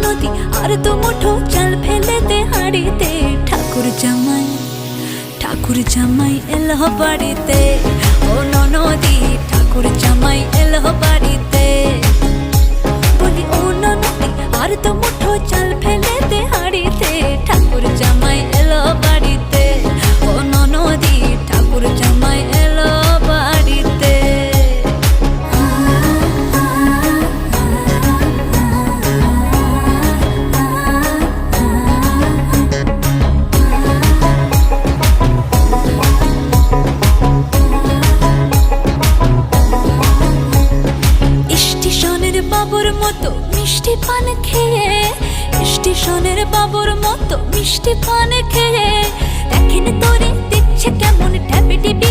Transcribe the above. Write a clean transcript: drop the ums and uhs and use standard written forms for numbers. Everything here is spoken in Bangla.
নদী আর তো মুঠো চাল ফেলে দে হাড়িতে। ঠাকুর জামাই এলো বাড়িতে, ও ননদি ঠাকুর জামাই এলো বাড়িতে। বলি ও ননদি আর তো মুঠো চাল ফেলে দে হাড়িতে। ঠাকুর জামাই এলো বাড়িতে, ও ননদি ঠাকুর জামাই এলো বাড়িতে। স্টেশনের বাবুর মতো মিষ্টি পান খেয়ে, স্টেশনের বাবুর মতো মিষ্টি পান খেয়ে, দেখেন তোরে দেখছে কেমন ট্যাপে টিপে